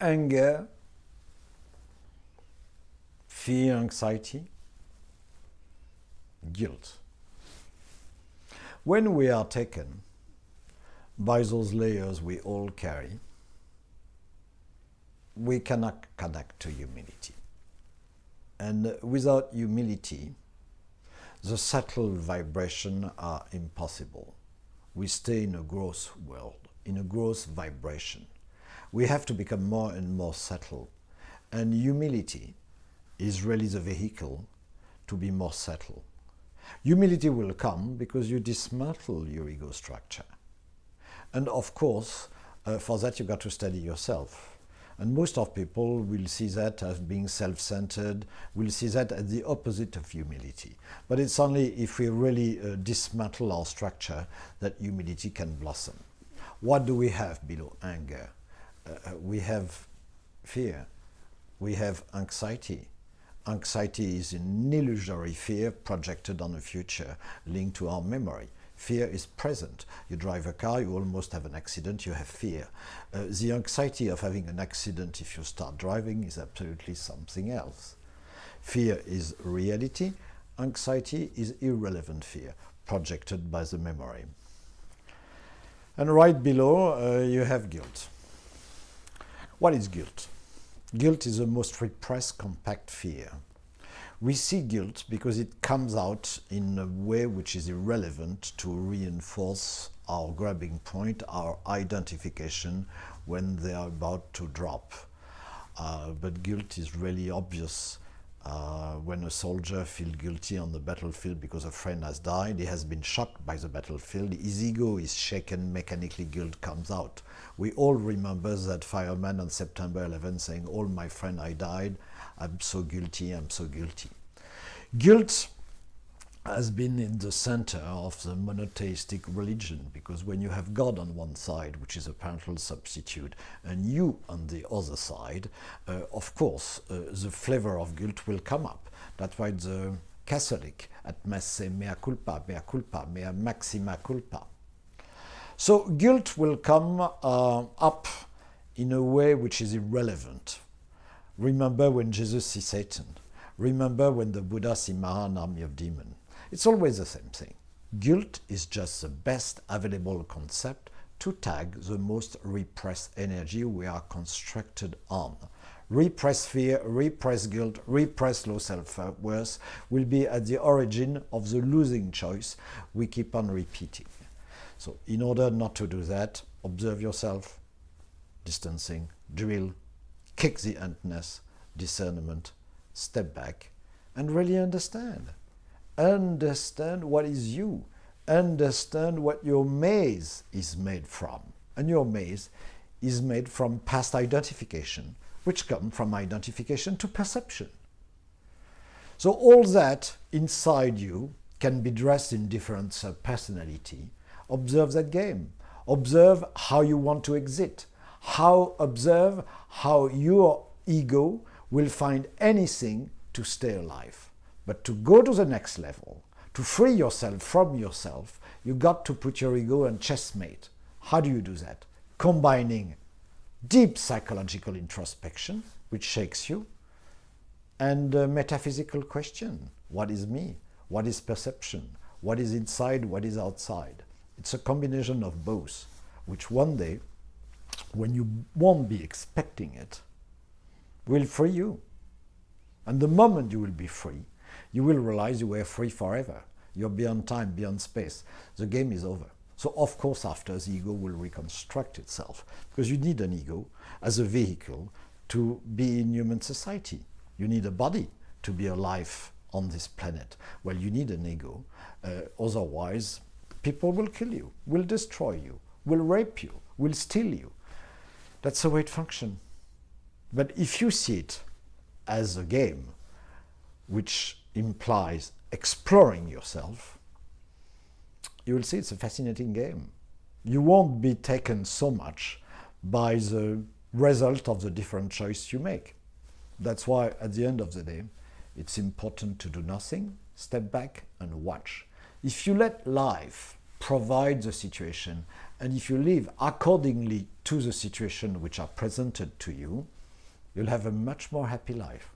Anger, fear, anxiety, guilt. When we are taken by those layers we all carry, we cannot connect to humility. And without humility, the subtle vibrations are impossible. We stay in a gross world, in a gross vibration. We have to become more and more subtle. And humility is really the vehicle to be more subtle. Humility will come because you dismantle your ego structure. And of course, for that you've got to study yourself. And most of people will see that as being self-centered, will see that as the opposite of humility. But it's only if we really dismantle our structure that humility can blossom. What do we have below anger? We have fear. We have anxiety. Anxiety is an illusory fear projected on the future, linked to our memory. Fear is present. You drive a car, you almost have an accident, you have fear. The anxiety of having an accident if you start driving is absolutely something else. Fear is reality. Anxiety is irrelevant fear, projected by the memory. And right below, you have guilt. What is guilt? Guilt is the most repressed, compact fear. We see guilt because it comes out in a way which is irrelevant to reinforce our grabbing point, our identification when they are about to drop. But guilt is really obvious. When a soldier feels guilty on the battlefield because a friend has died, he has been shocked by the battlefield, his ego is shaken, mechanically guilt comes out. We all remember that fireman on September 11 saying, "All my friend, I died, I'm so guilty, I'm so guilty." Guilt has been in the center of the monotheistic religion, because when you have God on one side, which is a parental substitute, and you on the other side, of course, the flavor of guilt will come up. That's why the Catholic at Mass say, mea culpa, mea maxima culpa. So guilt will come up in a way which is irrelevant. Remember when Jesus sees Satan. Remember when the Buddha sees Mara, an army of demons. It's always the same thing. Guilt is just the best available concept to tag the most repressed energy we are constructed on. Repressed fear, repressed guilt, repressed low self-worth will be at the origin of the losing choice we keep on repeating. So in order not to do that, observe yourself, distancing, drill, kick the emptiness, discernment, step back, and really understand. Understand what is you. Understand what your maze is made from. And your maze is made from past identification, which come from identification to perception. So all that inside you can be dressed in different personality. Observe that game. Observe how you want to exit. Observe how your ego will find anything to stay alive. But to go to the next level, to free yourself from yourself, you got to put your ego on chessmate. How do you do that? Combining deep psychological introspection, which shakes you, and a metaphysical question. What is me? What is perception? What is inside? What is outside? It's a combination of both, which one day, when you won't be expecting it, will free you. And the moment you will be free, you will realize you were free forever. You're beyond time, beyond space. The game is over. So of course after, the ego will reconstruct itself, because you need an ego as a vehicle to be in human society. You need a body to be alive on this planet. Well, you need an ego. Otherwise, people will kill you, will destroy you, will rape you, will steal you. That's the way it functions. But if you see it as a game, which implies exploring yourself, you will see it's a fascinating game. You won't be taken so much by the result of the different choice you make. That's why at the end of the day, it's important to do nothing, step back and watch. If you let life provide the situation, and if you live accordingly to the situation which are presented to you, you'll have a much more happy life.